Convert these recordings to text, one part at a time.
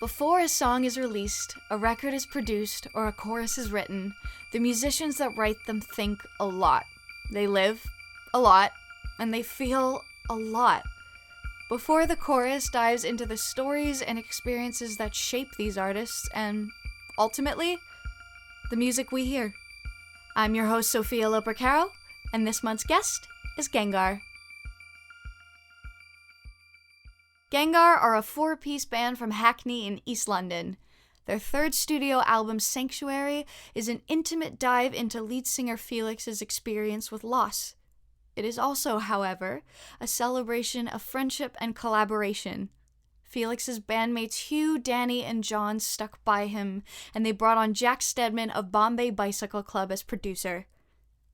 Before a song is released, a record is produced, or a chorus is written, the musicians that write them think a lot. They live a lot, and they feel a lot. Before the chorus dives into the stories and experiences that shape these artists, and ultimately, the music we hear. I'm your host, Sophia Loper-Carroll, and this month's guest is Gengahr. Gengahr are a 4-piece band from Hackney in East London. Their third studio album, Sanctuary, is an intimate dive into lead singer Felix's experience with loss. It is also, however, a celebration of friendship and collaboration. Felix's bandmates Hugh, Danny, and John stuck by him, and they brought on Jack Steadman of Bombay Bicycle Club as producer.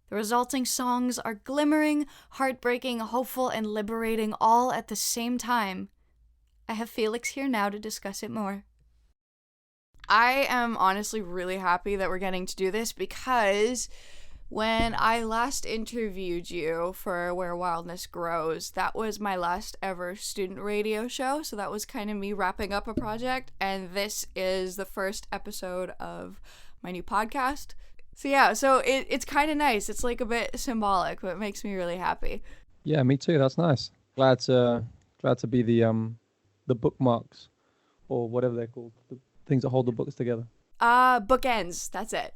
The resulting songs are glimmering, heartbreaking, hopeful, and liberating all at the same time. I have Felix here now to discuss it more. I am honestly really happy that we're getting to do this because when I last interviewed you for Where Wildness Grows, that was my last ever student radio show, so that was kind of me wrapping up a project, and this is the first episode of my new podcast. So yeah, it's kind of nice. It's like a bit symbolic, but it makes me really happy. Yeah, me too. That's nice. Glad to be the bookmarks, or whatever they're called, the things that hold the books together. Bookends, that's it.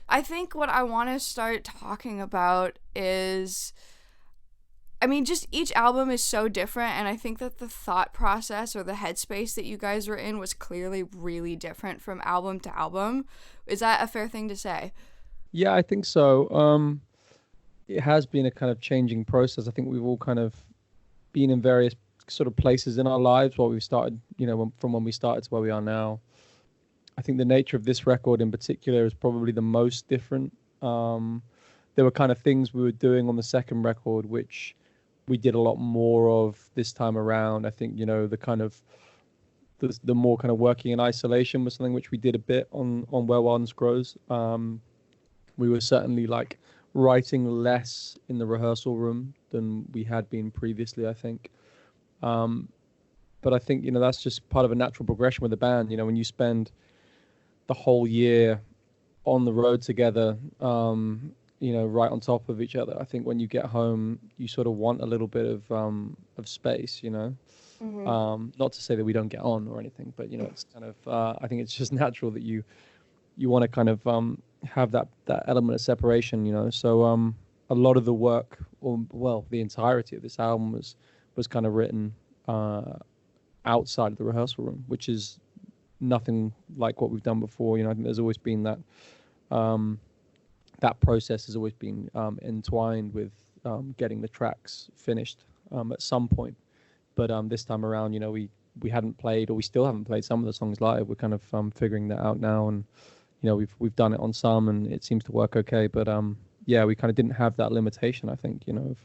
I think what I want to start talking about is, just each album is so different, and I think that the thought process or the headspace that you guys were in was clearly really different from album to album. Is that a fair thing to say? Yeah, I think so. It has been a kind of changing process. I think we've all kind of been in various sort of places in our lives while we started, from when we started to where we are now. I think the nature of this record in particular is probably the most different. There were kind of things we were doing on the second record which we did a lot more of this time around. I think, the kind of the more kind of working in isolation was something which we did a bit on Where Wildness Grows. We were certainly like writing less in the rehearsal room than we had been previously, I think. But I think, that's just part of a natural progression with the band. When you spend the whole year on the road together, right on top of each other, I think when you get home, you sort of want a little bit of space, Mm-hmm. Not to say that we don't get on or anything, but, it's kind of, I think it's just natural that you want to kind of have that element of separation, So a lot of the work, the entirety of this album was kind of written outside of the rehearsal room, which is nothing like what we've done before. I think there's always been that that process has always been entwined with getting the tracks finished at some point. But this time around, we hadn't played, or we still haven't played some of the songs live. We're kind of figuring that out now, and we've done it on some, and it seems to work okay. But we kind of didn't have that limitation, I think, of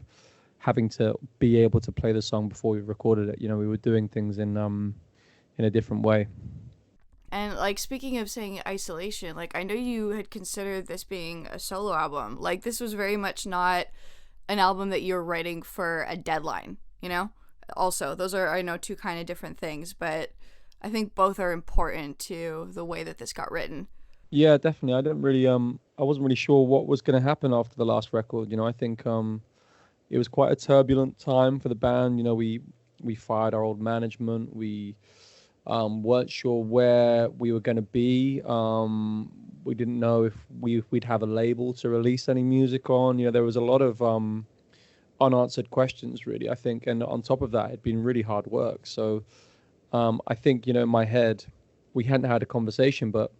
having to be able to play the song before we recorded it. We were doing things in a different way. And speaking of saying isolation, I know you had considered this being a solo album. This was very much not an album that you're writing for a deadline, Also, those are, I know, two kind of different things, but I think both are important to the way that this got written. Yeah, definitely. I didn't really I wasn't really sure what was going to happen after the last record. I think it was quite a turbulent time for the band. We fired our old management. We weren't sure where we were going to be. We didn't know if we'd have a label to release any music on. There was a lot of unanswered questions, really, I think. And on top of that, it'd been really hard work. So I think, in my head, we hadn't had a conversation, but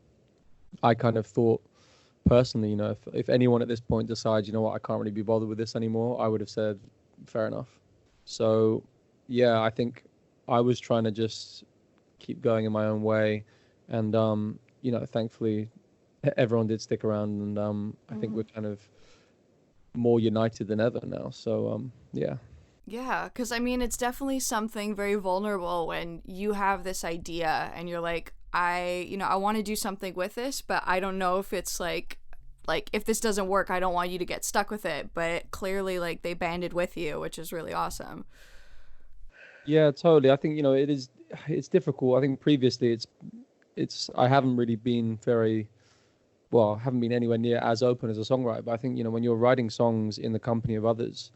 I kind of thought personally, if anyone at this point decides, I can't really be bothered with this anymore, I would have said, fair enough. So, yeah, I think I was trying to just keep going in my own way. And, thankfully, everyone did stick around. And I think we're kind of more united than ever now. So, yeah. Yeah, because, it's definitely something very vulnerable when you have this idea and you're like, I want to do something with this, but I don't know if it's like if this doesn't work, I don't want you to get stuck with it. But clearly, they banded with you, which is really awesome. Yeah, totally. I think, it is it's difficult. I think previously it's I haven't really been very well, haven't been anywhere near as open as a songwriter. But I think, when you're writing songs in the company of others,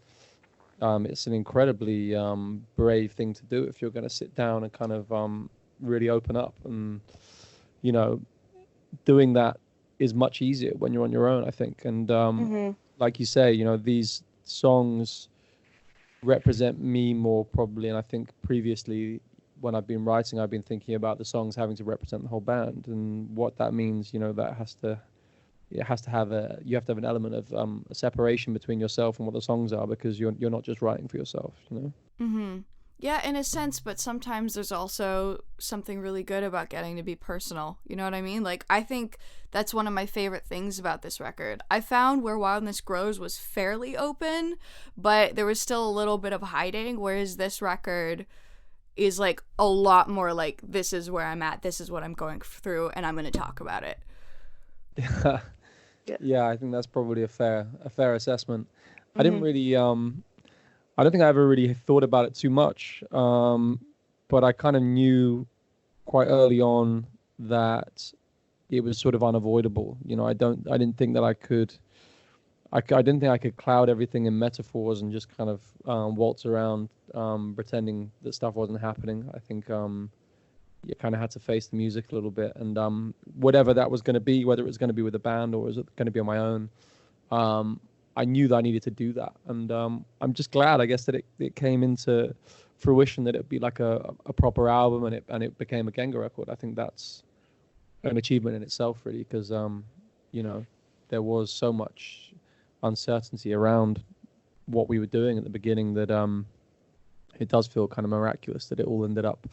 it's an incredibly brave thing to do if you're going to sit down and kind of really open up. And, you know, doing that is much easier when you're on your own, I think. And like you say, these songs represent me more probably. And I think previously when I've been writing, I've been thinking about the songs having to represent the whole band, and what that means. That you have to have an element of a separation between yourself and what the songs are, because you're not just writing for yourself. Yeah, in a sense, but sometimes there's also something really good about getting to be personal. You know what I mean? Like, I think that's one of my favorite things about this record. I found Where Wildness Grows was fairly open, but there was still a little bit of hiding, whereas this record is like a lot more like, this is where I'm at, this is what I'm going through, and I'm going to talk about it. Yeah, I think that's probably a fair assessment. I didn't really I don't think I ever really thought about it too much, but I kind of knew quite early on that it was sort of unavoidable. I didn't think that I didn't think I could cloud everything in metaphors and just kind of waltz around pretending that stuff wasn't happening. I think you kind of had to face the music a little bit, and whatever that was going to be, whether it was going to be with a band or was it going to be on my own, I knew that I needed to do that. And I'm just glad, I guess, that it came into fruition, that it'd be like a proper album, and it became a Gengahr record. I think that's an achievement in itself, really, because there was so much uncertainty around what we were doing at the beginning that it does feel kind of miraculous that it all ended up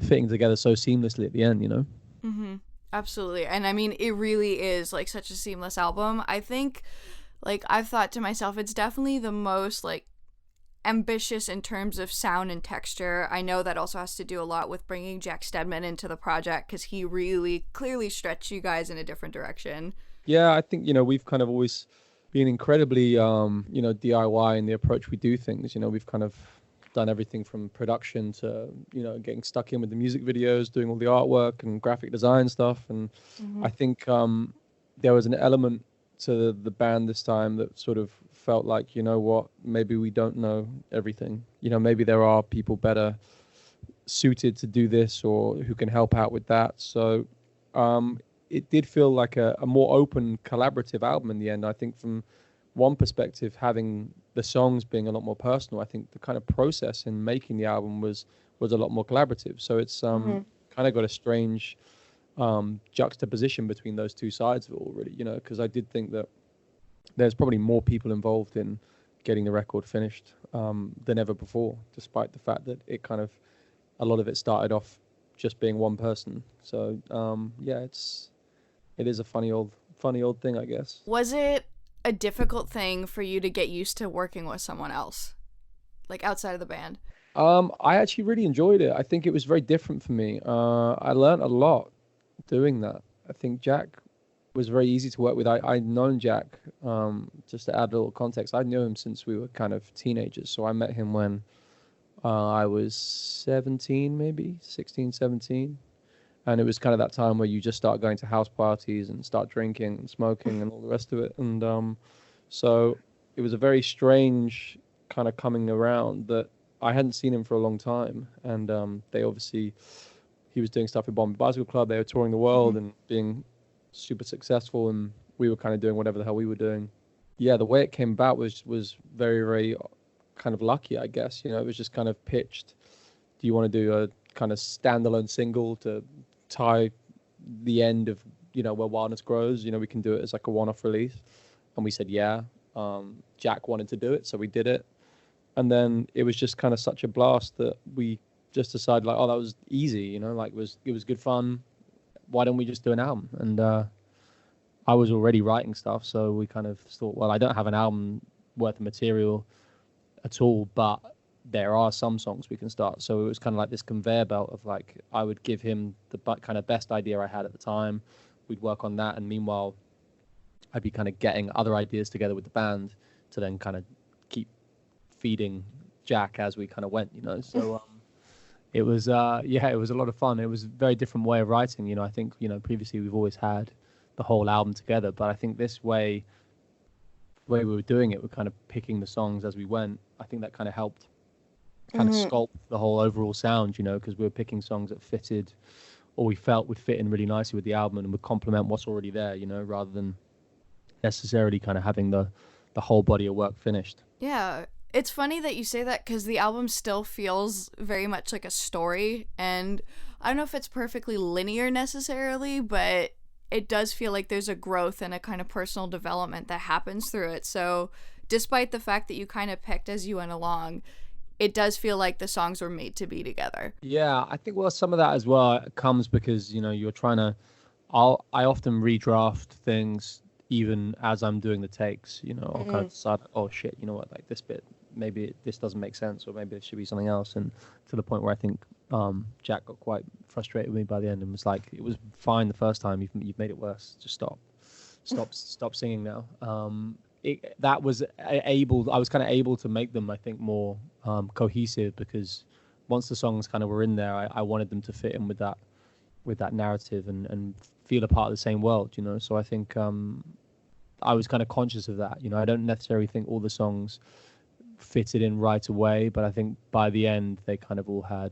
fitting together so seamlessly at the end. Absolutely. And I mean, it really is like such a seamless album. I think, like, I've thought to myself, it's definitely the most like ambitious in terms of sound and texture. I know that also has to do a lot with bringing Jack Steadman into the project, because he really clearly stretched you guys in a different direction. Yeah, I think we've kind of always been incredibly DIY in the approach we do things. We've kind of done everything from production to getting stuck in with the music videos, doing all the artwork and graphic design stuff. And I think there was an element to the band this time that sort of felt like, maybe we don't know everything. Maybe there are people better suited to do this or who can help out with that. So it did feel like a more open, collaborative album in the end. I think from one perspective, having the songs being a lot more personal, I think the kind of process in making the album was a lot more collaborative. So it's kind of got a strange juxtaposition between those two sides of it all, really, because I did think that there's probably more people involved in getting the record finished than ever before, despite the fact that a lot of it started off just being one person. So it is a funny old thing, I guess. Was it a difficult thing for you to get used to working with someone else, like outside of the band? I actually really enjoyed it. I think it was very different for me. I learned a lot doing that. I think Jack was very easy to work with. I'd known Jack, just to add a little context, I knew him since we were kind of teenagers. So I met him when I was 17, maybe 16, 17. And it was kind of that time where you just start going to house parties and start drinking and smoking and all the rest of it. And so it was a very strange kind of coming around that I hadn't seen him for a long time. And he was doing stuff at Bombay Bicycle Club. They were touring the world and being super successful. And we were kind of doing whatever the hell we were doing. Yeah, the way it came about was very, very kind of lucky, I guess. It was just kind of pitched. Do you want to do a kind of standalone single to tie the end of Where Wildness Grows? We can do it as like a one-off release. And we said yeah. Jack wanted to do it, so we did it. And then it was just kind of such a blast that we just decided, like, oh, that was easy, like it was good fun. Why don't we just do an album? And I was already writing stuff, so we kind of thought, well, I don't have an album worth of material at all, but there are some songs we can start. So it was kind of like this conveyor belt of, like, I would give him the kind of best idea I had at the time. We'd work on that, and meanwhile I'd be kind of getting other ideas together with the band to then kind of keep feeding Jack as we kind of went, So it was it was a lot of fun. It was a very different way of writing. I think previously we've always had the whole album together, but I think this way we were doing it, we're kind of picking the songs as we went. I think that kind of helped kind of sculpt the whole overall sound, because we were picking songs that fitted, or we felt would fit in really nicely with the album and would complement what's already there, rather than necessarily kind of having the whole body of work finished. Yeah, it's funny that you say that because the album still feels very much like a story, and I don't know if it's perfectly linear necessarily, but it does feel like there's a growth and a kind of personal development that happens through it. So despite the fact that you kind of picked as you went along, it does feel like the songs were made to be together. Yeah, I think some of that as well comes because you're trying to. I often redraft things even as I'm doing the takes. I'll kind of decide, oh shit, you know what, like this bit, maybe this doesn't make sense, or maybe it should be something else. And to the point where I think Jack got quite frustrated with me by the end and was like, it was fine the first time, you've made it worse, just stop singing now. I was kind of able to make them, I think, more cohesive, because once the songs kind of were in there, I wanted them to fit in with that narrative and feel a part of the same world, so I think I was kind of conscious of that. I don't necessarily think all the songs fitted in right away, but I think by the end they kind of all had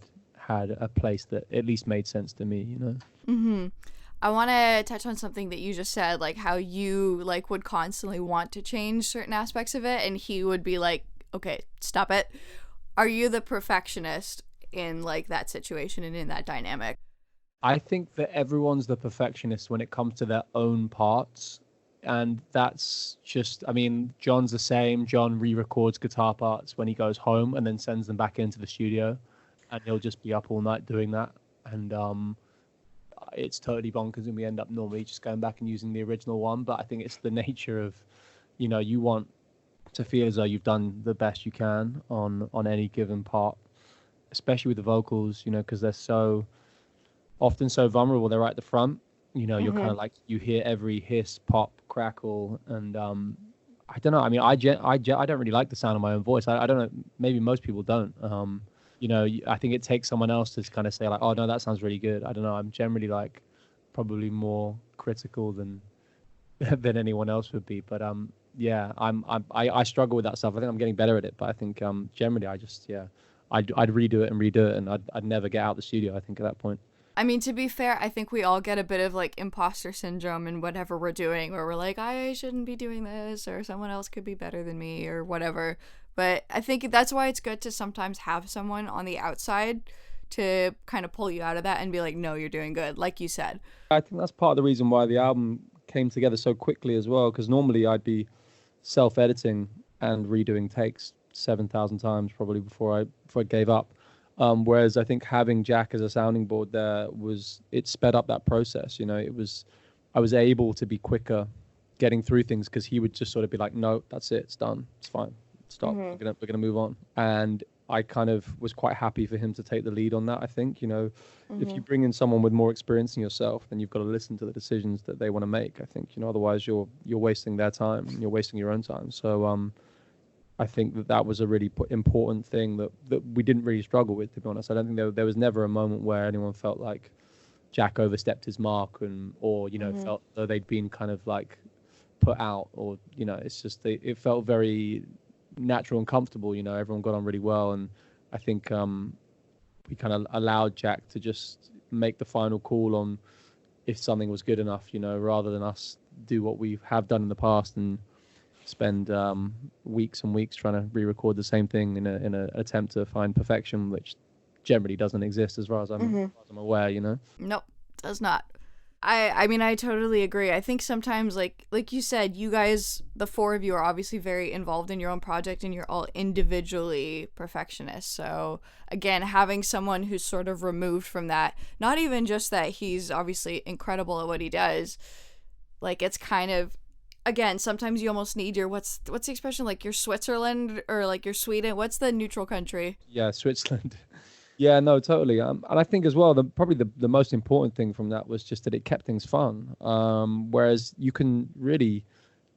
a place that at least made sense to me. I want to touch on something that you just said, like how you would constantly want to change certain aspects of it, and he would be like, okay, stop it. Are you the perfectionist in that situation and in that dynamic? I think that everyone's the perfectionist when it comes to their own parts. And that's just, John's the same. John re-records guitar parts when he goes home and then sends them back into the studio. And he'll just be up all night doing that. And it's totally bonkers, and we end up normally just going back and using the original one. But I think it's the nature of, you want to feel as though you've done the best you can on any given part, especially with the vocals, because they're so often so vulnerable. They're right at the front. You're kind of like, you hear every hiss, pop, crackle, and I don't know. I don't really like the sound of my own voice. I don't know. Maybe most people don't. I think it takes someone else to kind of say like, oh no, that sounds really good. I don't know. I'm generally probably more critical than anyone else would be. But I struggle with that stuff. I think I'm getting better at it. But I think generally I'd redo it, and I'd never get out of the studio, I think, at that point. To be fair, I think we all get a bit of imposter syndrome in whatever we're doing, where we're like, I shouldn't be doing this, or someone else could be better than me, or whatever. But I think that's why it's good to sometimes have someone on the outside to kind of pull you out of that and be like, no, you're doing good, like you said. I think that's part of the reason why the album came together so quickly as well, because normally I'd be self-editing and redoing takes 7,000 times probably before I gave up. Whereas I think having Jack as a sounding board there it sped up that process. I was able to be quicker getting through things, because he would just sort of be like, no, that's it, it's done, it's fine, stop, we're gonna move on. And I kind of was quite happy for him to take the lead on that. I think, if you bring in someone with more experience than yourself, then you've got to listen to the decisions that they want to make. I think, otherwise you're wasting their time and you're wasting your own time. So I think that was a really important thing that we didn't really struggle with, to be honest. I don't think there was never a moment where anyone felt like Jack overstepped his mark or felt that they'd been kind of put out, or it's just it felt very natural and comfortable. Everyone got on really well, and I think we kind of allowed Jack to just make the final call on if something was good enough, rather than us do what we have done in the past and spend weeks and weeks trying to re-record the same thing in an attempt to find perfection, which generally doesn't exist as far as I'm aware. Nope, does not. I totally agree. I think sometimes, like you said, you guys, the four of you, are obviously very involved in your own project, and you're all individually perfectionists. So again, having someone who's sort of removed from that, not even just that he's obviously incredible at what he does, it's kind of, again, sometimes you almost need your, what's the expression, your Switzerland or your Sweden, what's the neutral country? Yeah, Switzerland. Yeah, no, totally. And I think as well, probably the most important thing from that was just that it kept things fun. Whereas you can really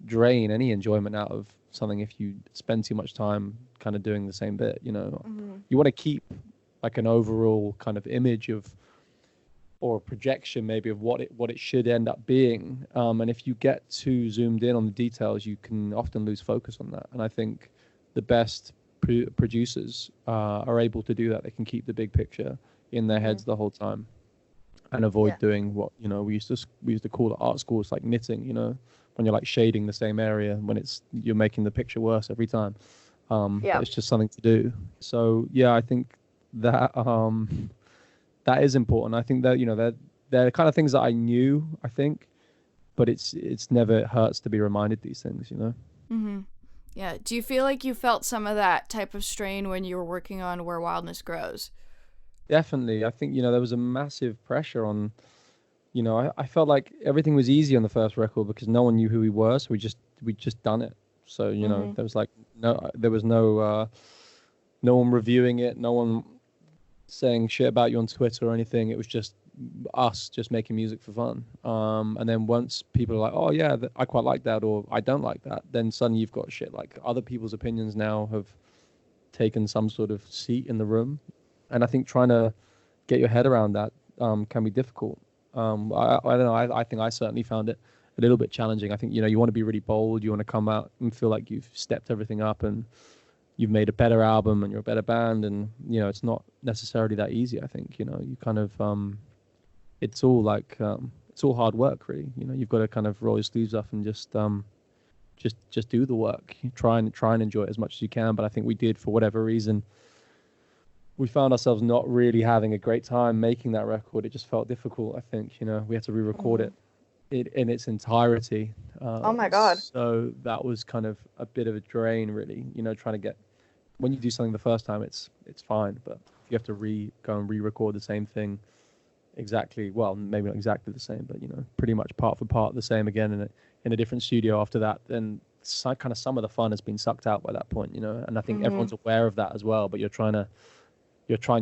drain any enjoyment out of something if you spend too much time kind of doing the same bit. You want to keep like an overall kind of image of, or a projection maybe of what it should end up being. And if you get too zoomed in on the details, you can often lose focus on that. And I think the best producers are able to do that. They can keep the big picture in their heads the whole time, and avoid doing what, you know, we used to call at art school, it's like knitting, you know, when you're like shading the same area when you're making the picture worse every time. But it's just something to do. So yeah, I think that that is important. I think that, you know, they're the kind of things that I knew, I think, but it's never hurts to be reminded these things, you know. Mm-hmm. Yeah. Do you feel like you felt some of that type of strain when you were working on Where Wildness Grows? Definitely. I think, you know, there was a massive pressure on, you know, I felt like everything was easy on the first record because no one knew who we were, so we just done it. So, you know, there was no no one reviewing it, no one saying shit about you on Twitter or anything. It was just us just making music for fun. And then once people are like, oh yeah, I quite like that, or I don't like that, then suddenly you've got shit like other people's opinions now have taken some sort of seat in the room. And I think trying to get your head around that can be difficult. I don't know. I think I certainly found it a little bit challenging. I think, you know, you want to be really bold. You want to come out and feel like you've stepped everything up and you've made a better album and you're a better band. And, you know, it's not necessarily that easy. I think, you know, you kind of, it's all like, it's all hard work, really. You know, you've got to kind of roll your sleeves up and just do the work. Try and enjoy it as much as you can. But I think we did, for whatever reason, we found ourselves not really having a great time making that record. It just felt difficult, I think. You know, we had to re-record it in its entirety. Oh my God. So that was kind of a bit of a drain, really. You know, trying to get, when you do something the first time, it's fine. But if you have to go and re-record the same thing exactly, well, maybe not exactly the same, but, you know, pretty much part for part the same again in a different studio after that, then kind of some of the fun has been sucked out by that point, you know. And I think everyone's aware of that as well, but you're trying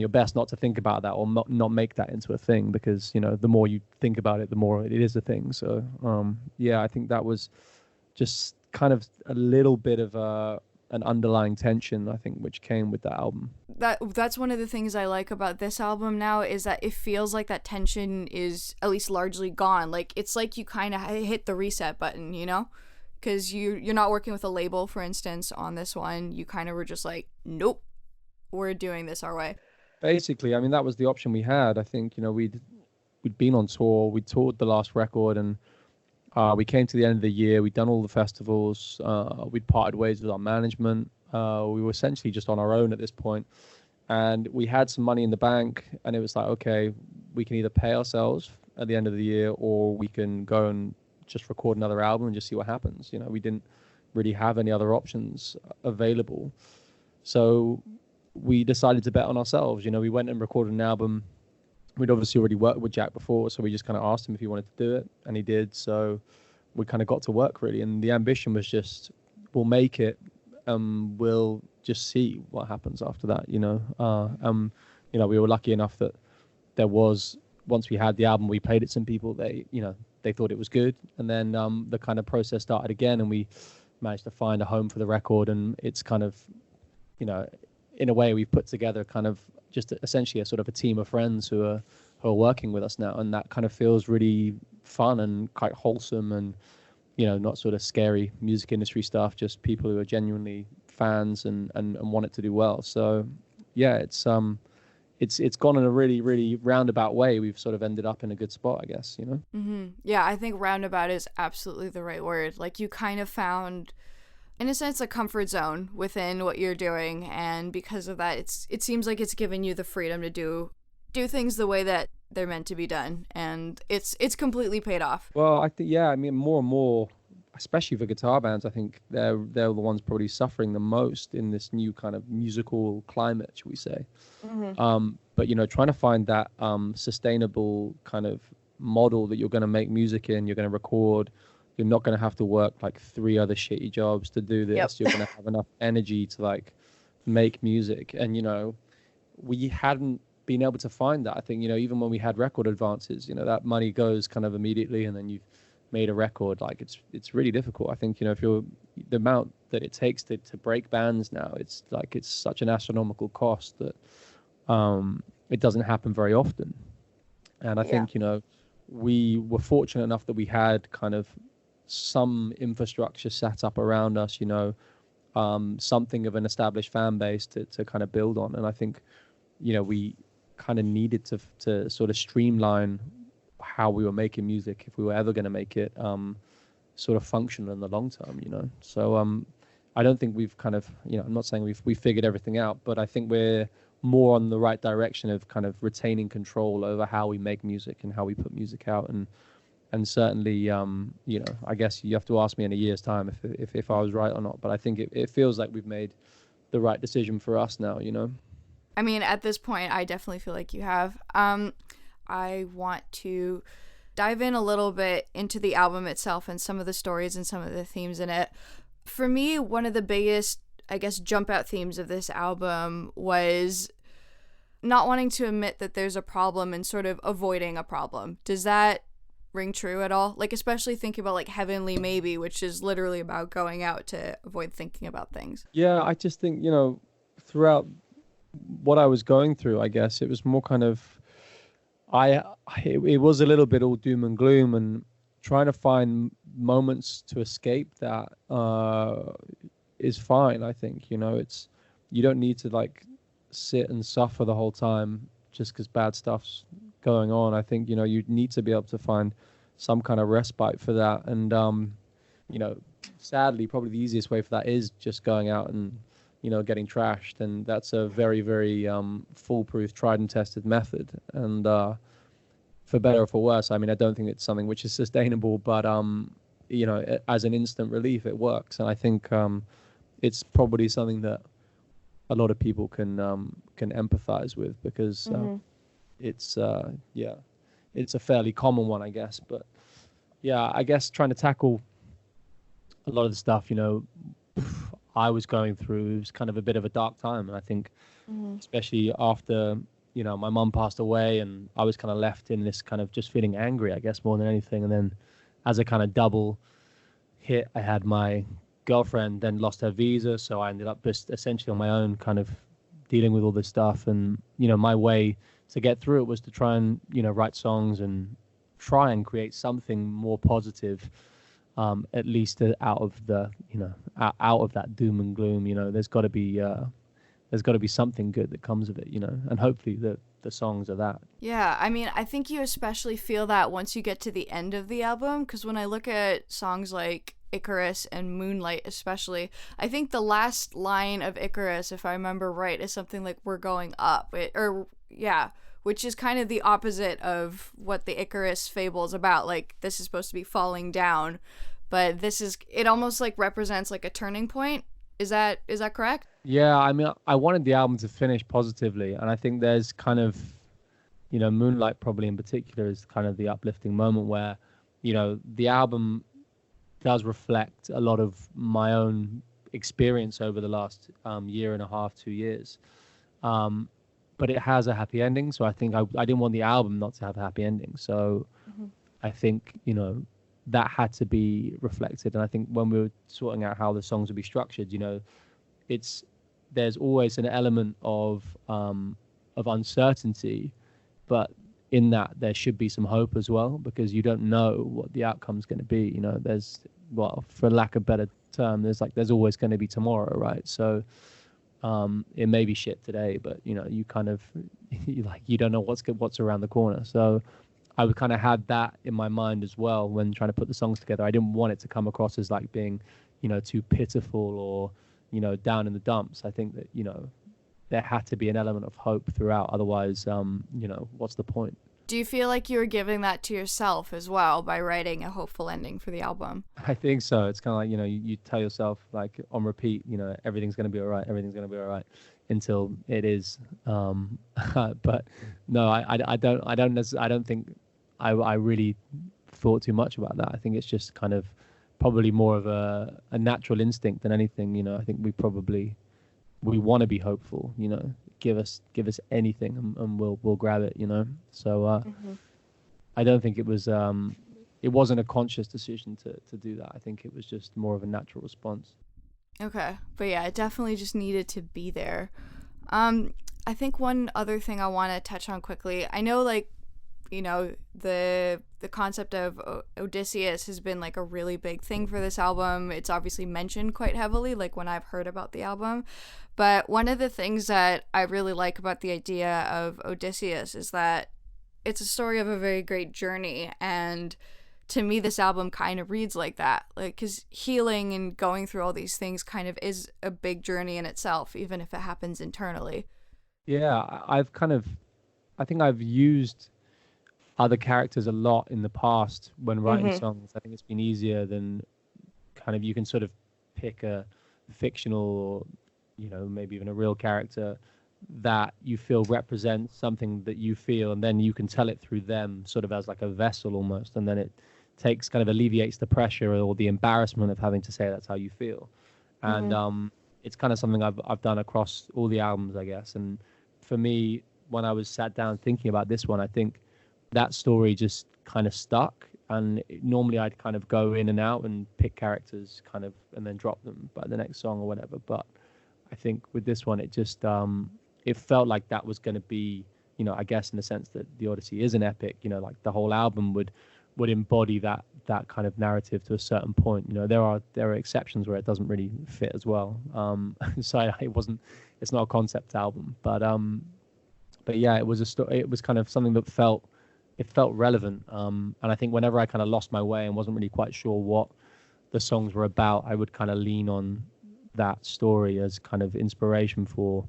your best not to think about that, or not make that into a thing, because, you know, the more you think about it, the more it is a thing. So yeah, I think that was just kind of a little bit of an underlying tension, I think, which came with that album. That's one of the things I like about this album now, is that it feels like that tension is at least largely gone. Like, it's like you kind of hit the reset button, you know, because you're not working with a label, for instance, on this one. You kind of were just like, nope, we're doing this our way. Basically, I mean, that was the option we had. I think, you know, we'd been on tour, we toured the last record, and we came to the end of the year. We'd done all the festivals. We'd parted ways with our management. We were essentially just on our own at this point, and we had some money in the bank. And it was like, okay, we can either pay ourselves at the end of the year, or we can go and just record another album and just see what happens. You know, we didn't really have any other options available, so we decided to bet on ourselves. You know, we went and recorded an album. We'd obviously already worked with Jack before, so we just kind of asked him if he wanted to do it, and he did. So we kind of got to work, really. And the ambition was just, we'll make it, we'll just see what happens after that, you know. You know, we were lucky enough that there was, once we had the album, we played it to some people, they thought it was good. And then the kind of process started again, and we managed to find a home for the record. And it's kind of, you know, in a way, we've put together kind of just essentially a sort of a team of friends who are working with us now, and that kind of feels really fun and quite wholesome, and, you know, not sort of scary music industry stuff, just people who are genuinely fans and want it to do well. So yeah, it's gone in a really, really roundabout way. We've sort of ended up in a good spot, I guess, you know. Yeah, I think roundabout is absolutely the right word. Like, you kind of found, in a sense, a comfort zone within what you're doing, and because of that, it seems like it's given you the freedom to do things the way that they're meant to be done, and it's completely paid off. Well, I think, yeah, I mean, more and more, especially for guitar bands, I think they're the ones probably suffering the most in this new kind of musical climate, shall we say. But, you know, trying to find that sustainable kind of model that you're going to make music in, you're going to record. You're not going to have to work like 3 other shitty jobs to do this. Yep. You're going to have enough energy to like make music. And, you know, we hadn't been able to find that. I think, you know, even when we had record advances, you know, that money goes kind of immediately, and then you've made a record. Like, it's really difficult. I think, you know, if you're, the amount that it takes to break bands now, it's like, it's such an astronomical cost that It doesn't happen very often. And I Yeah. think, we were fortunate enough that we had kind of some infrastructure set up around us, something of an established fan base to kind of build on. And I think, we kind of needed to sort of streamline how we were making music if we were ever going to make it sort of functional in the long term. So I don't think we've kind of, I'm not saying we figured everything out, but I think we're more on the right direction of kind of retaining control over how we make music and how we put music out. And certainly, I guess you have to ask me in a year's time if I was right or not. But I think it feels like we've made the right decision for us now. I mean, at this point, I definitely feel like you have. I want to dive in a little bit into the album itself and some of the stories and some of the themes in it. For me, one of the biggest, I guess, jump out themes of this album was not wanting to admit that there's a problem and sort of avoiding a problem. Does that ring true at all? Like, especially thinking about like Heavenly Maybe, which is literally about going out to avoid thinking about things. Yeah, I just think, throughout what I was going through, I guess it was more kind of, it was a little bit all doom and gloom, and trying to find moments to escape that is fine. I think, you don't need to like sit and suffer the whole time just because bad stuff's going on. I think, you need to be able to find some kind of respite for that. And, sadly, probably the easiest way for that is just going out and, getting trashed. And that's a very, very foolproof, tried and tested method. And for better or for worse, I mean, I don't think it's something which is sustainable, but, as an instant relief, it works. And I think it's probably something that a lot of people can empathize with, because it's it's a fairly common one, I guess. But yeah, I guess trying to tackle a lot of the stuff I was going through, it was kind of a bit of a dark time. And I think especially after my mum passed away, and I was kind of left in this kind of just feeling angry, I guess, more than anything. And then as a kind of double hit, I had my girlfriend then lost her visa, so I ended up just essentially on my own, kind of dealing with all this stuff. And my way to get through it was to try and write songs and try and create something more positive, at least out of the out of that doom and gloom. There's got to be something good that comes of it, and hopefully the songs are that. Yeah, I mean, I think you especially feel that once you get to the end of the album, because when I look at songs like Icarus and Moonlight especially, I think the last line of Icarus, if I remember right, is something like "we're going up," which is kind of the opposite of what the Icarus fable is about. Like, this is supposed to be falling down, but it almost like represents like a turning point. Is that correct? Yeah, I mean, I wanted the album to finish positively, and I think there's kind of, Moonlight probably in particular is kind of the uplifting moment where, the album does reflect a lot of my own experience over the last year and a half, 2 years. But it has a happy ending, so I think I didn't want the album not to have a happy ending. So I think, that had to be reflected. And I think when we were sorting out how the songs would be structured, there's always an element of uncertainty, but in that there should be some hope as well, because you don't know what the outcome's going to be. There's, well, for lack of a better term, there's always going to be tomorrow, right? So it may be shit today, but you kind of you don't know what's around the corner. So I would kind of have that in my mind as well when trying to put the songs together. I didn't want it to come across as like being too pitiful or down in the dumps. I think that there had to be an element of hope throughout, otherwise what's the point? Do you feel like you were giving that to yourself as well by writing a hopeful ending for the album? I think so. It's kind of like you tell yourself like on repeat, everything's going to be all right, everything's going to be all right, until it is. But no, I don't think I really thought too much about that. I think it's just kind of probably more of a natural instinct than anything. I think we want to be hopeful. Give us anything and we'll grab it. So I don't think it wasn't a conscious decision to do that. I think it was just more of a natural response. Okay, but yeah, it definitely just needed to be there. I think one other thing I want to touch on quickly, I know, like, you know, the concept of Odysseus has been like a really big thing for this album. It's obviously mentioned quite heavily, like when I've heard about the album. But one of the things that I really like about the idea of Odysseus is that it's a story of a very great journey. And to me, this album kind of reads like that. Like, because healing and going through all these things kind of is a big journey in itself, even if it happens internally. Yeah, I think I've used other characters a lot in the past when writing songs. I think it's been easier than kind of, you can sort of pick a fictional or, you know, maybe even a real character that you feel represents something that you feel, and then you can tell it through them sort of as like a vessel almost, and then it takes kind of alleviates the pressure or the embarrassment of having to say that's how you feel. And it's kind of something I've done across all the albums, I guess. And for me, when I was sat down thinking about this one, I think that story just kind of stuck. And normally I'd kind of go in and out and pick characters kind of and then drop them by the next song or whatever. But I think with this one, it just it felt like that was going to be, you know, I guess in the sense that the Odyssey is an epic, you know, like the whole album would embody that kind of narrative to a certain point. You know, there are exceptions where it doesn't really fit as well. So it's not a concept album, but yeah, it was kind of something that felt relevant. And I think whenever I kind of lost my way and wasn't really quite sure what the songs were about, I would kind of lean on that story as kind of inspiration for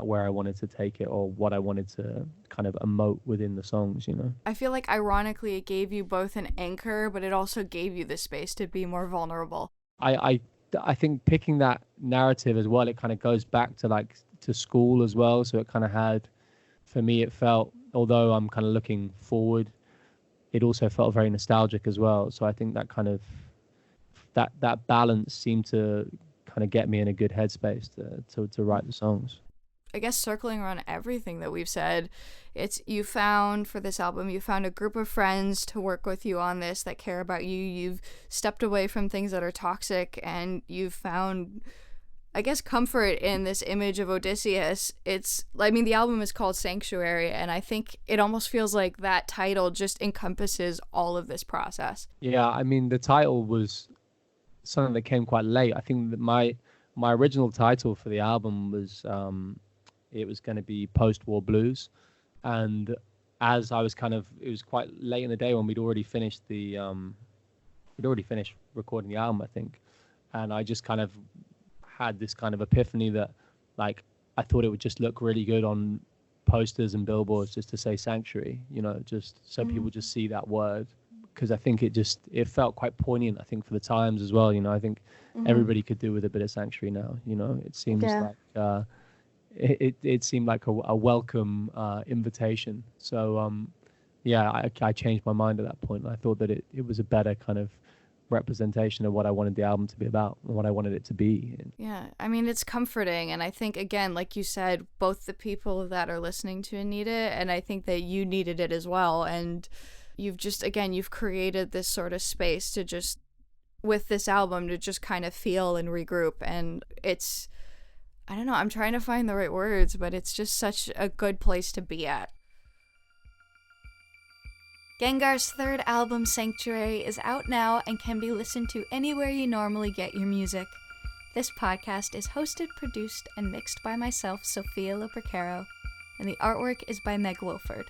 where I wanted to take it or what I wanted to kind of emote within the songs, you know. I feel like ironically it gave you both an anchor, but it also gave you the space to be more vulnerable. I think picking that narrative as well, it kind of goes back to school as well. So it kind of had, for me, it felt, although I'm kind of looking forward, it also felt very nostalgic as well. So I think that kind of that balance seemed to kind of get me in a good headspace to write the songs. I guess circling around everything that we've said, you found a group of friends to work with you on this that care about you. You've stepped away from things that are toxic, and you've found, I guess, comfort in this image of Odysseus. The album is called Sanctuary, and I think it almost feels like that title just encompasses all of this process. Yeah, I mean, the title was something that came quite late. I think that my original title for the album was it was going to be Post-War Blues, and as I was it was quite late in the day when we'd already finished recording the album, I think, and I just kind of had this kind of epiphany that, like, I thought it would just look really good on posters and billboards just to say Sanctuary, you know, just so people just see that word, because I think it felt quite poignant, I think, for the times as well. You know, I think everybody could do with a bit of Sanctuary now. You know, it seems like it seemed like a welcome invitation. So yeah, I changed my mind at that point. I thought that it was a better kind of representation of what I wanted the album to be about and what I wanted it to be. Yeah, I mean, it's comforting, and I think, again, like you said, both the people that are listening to it need it, and I think that you needed it as well. And you've created this sort of space to just, with this album, to just kind of feel and regroup. And it's, I don't know, I'm trying to find the right words, but it's just such a good place to be at. Gengahr's third album, Sanctuary, is out now and can be listened to anywhere you normally get your music. This podcast is hosted, produced, and mixed by myself, Sophia Lopercaro, and the artwork is by Meg Wilford.